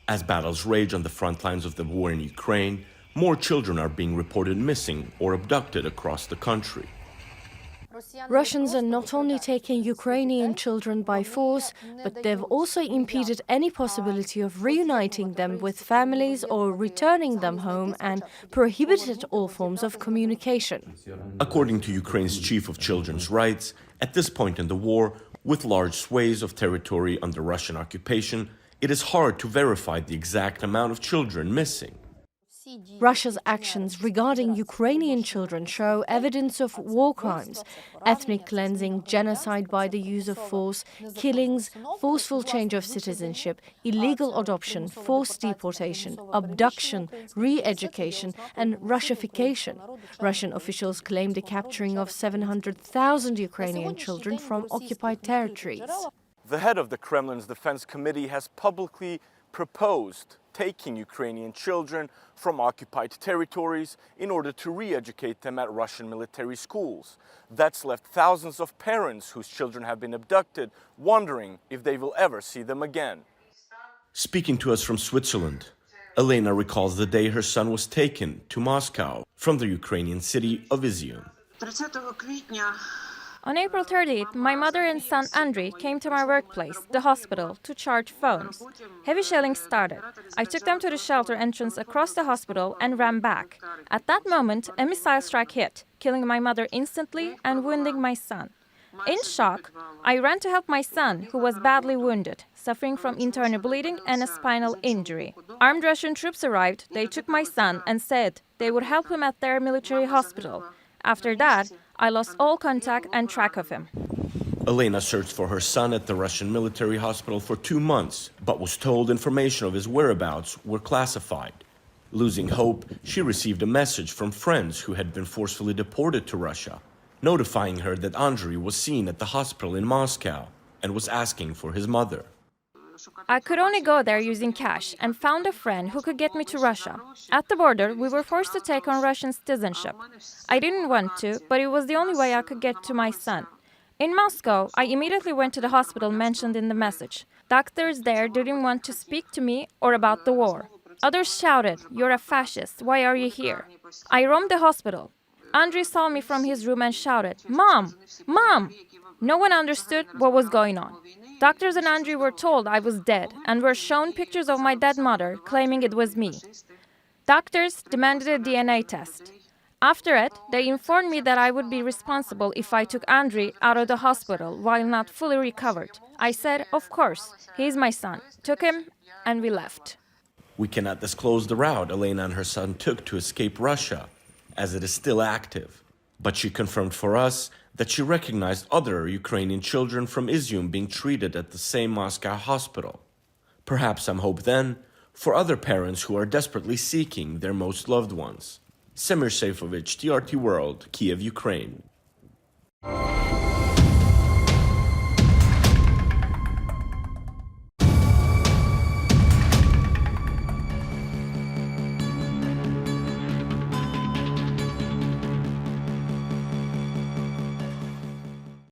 As battles rage on the front lines of the war in Ukraine, more children are being reported missing or abducted across the country. Russians are not only taking Ukrainian children by force, but they've also impeded any possibility of reuniting them with families or returning them home and prohibited all forms of communication. According to Ukraine's chief of children's rights, at this point in the war, with large swathes of territory under Russian occupation, it is hard to verify the exact amount of children missing. Russia's actions regarding Ukrainian children show evidence of war crimes, ethnic cleansing, genocide by the use of force, killings, forceful change of citizenship, illegal adoption, forced deportation, abduction, re-education, and Russification. Russian officials claim the capturing of 700,000 Ukrainian children from occupied territories. The head of the Kremlin's Defense Committee has publicly proposed taking Ukrainian children from occupied territories in order to re-educate them at Russian military schools. That's left thousands of parents whose children have been abducted wondering if they will ever see them again. Speaking to us from Switzerland, Elena recalls the day her son was taken to Moscow from the Ukrainian city of Izium. On April 30th, my mother and son Andriy came to my workplace, the hospital, to charge phones. Heavy shelling started. I took them to the shelter entrance across the hospital and ran back. At that moment, a missile strike hit, killing my mother instantly and wounding my son. In shock, I ran to help my son, who was badly wounded, suffering from internal bleeding and a spinal injury. Armed Russian troops arrived, they took my son and said they would help him at their military hospital. After that, I lost all contact and track of him. Elena searched for her son at the Russian military hospital for 2 months, but was told information of his whereabouts were classified. Losing hope, she received a message from friends who had been forcefully deported to Russia, notifying her that Andriy was seen at the hospital in Moscow and was asking for his mother. I could only go there using cash and found a friend who could get me to Russia. At the border, we were forced to take on Russian citizenship. I didn't want to, but it was the only way I could get to my son. In Moscow, I immediately went to the hospital mentioned in the message. Doctors there didn't want to speak to me or about the war. Others shouted, "You're a fascist, why are you here?" I roamed the hospital. Andriy saw me from his room and shouted, "Mom! Mom!" No one understood what was going on. Doctors and Andriy were told I was dead and were shown pictures of my dead mother, claiming it was me. Doctors demanded a DNA test. After it, they informed me that I would be responsible if I took Andriy out of the hospital while not fully recovered. I said, of course, he is my son. Took him, and we left. We cannot disclose the route Elena and her son took to escape Russia, as it is still active. But she confirmed for us that she recognized other Ukrainian children from Izium being treated at the same Moscow hospital. Perhaps some hope then for other parents who are desperately seeking their most loved ones. Semir Seifovich, TRT World, Kiev, Ukraine.